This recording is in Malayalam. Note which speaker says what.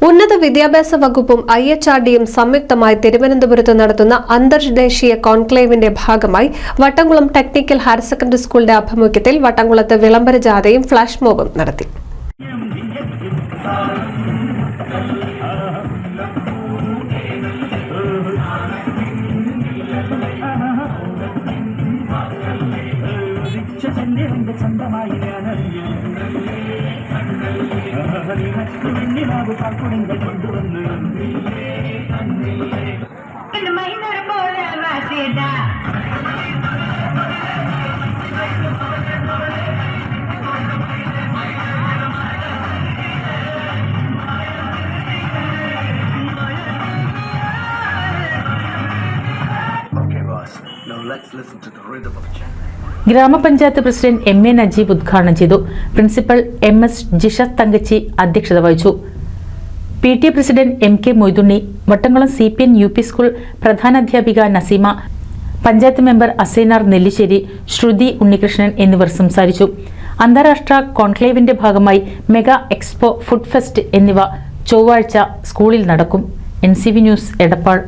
Speaker 1: ഉന്നത വിദ്യാഭ്യാസ വകുപ്പും IHRDയും സംയുക്തമായി തിരുവനന്തപുരത്ത് നടത്തുന്ന അന്തർദേശീയ കോൺക്ലേവിന്റെ ഭാഗമായി വട്ടംകുളം ടെക്നിക്കൽ ഹയർ സെക്കൻഡറി സ്കൂളിന്റെ ആഭിമുഖ്യത്തിൽ വട്ടംകുളത്ത് വിളംബര ജാഥയും ഫ്ലാഷ് മോബും നടത്തി.
Speaker 2: ഗ്രാമപഞ്ചായത്ത് പ്രസിഡന്റ് MA നജീബ് ഉദ്ഘാടനം ചെയ്തു. പ്രിൻസിപ്പൽ MS ജിഷ തങ്കച്ചി അധ്യക്ഷത വഹിച്ചു. PT president MK Moidunni, Vattamkulam CPN UP school പ്രധാനാധ്യാപിക നസീമ, പഞ്ചായത്ത് മെമ്പർ അസൈനാർ നെല്ലിശ്ശേരി, ശ്രുതി ഉണ്ണികൃഷ്ണൻ എന്നിവർ സംസാരിച്ചു. അന്താരാഷ്ട്ര കോൺക്ലേവിന്റെ ഭാഗമായി മെഗാ എക്സ്പോ, ഫുഡ് ഫെസ്റ്റ് എന്നിവ ചൊവ്വാഴ്ച സ്കൂളിൽ നടക്കും. NCV news Edappal.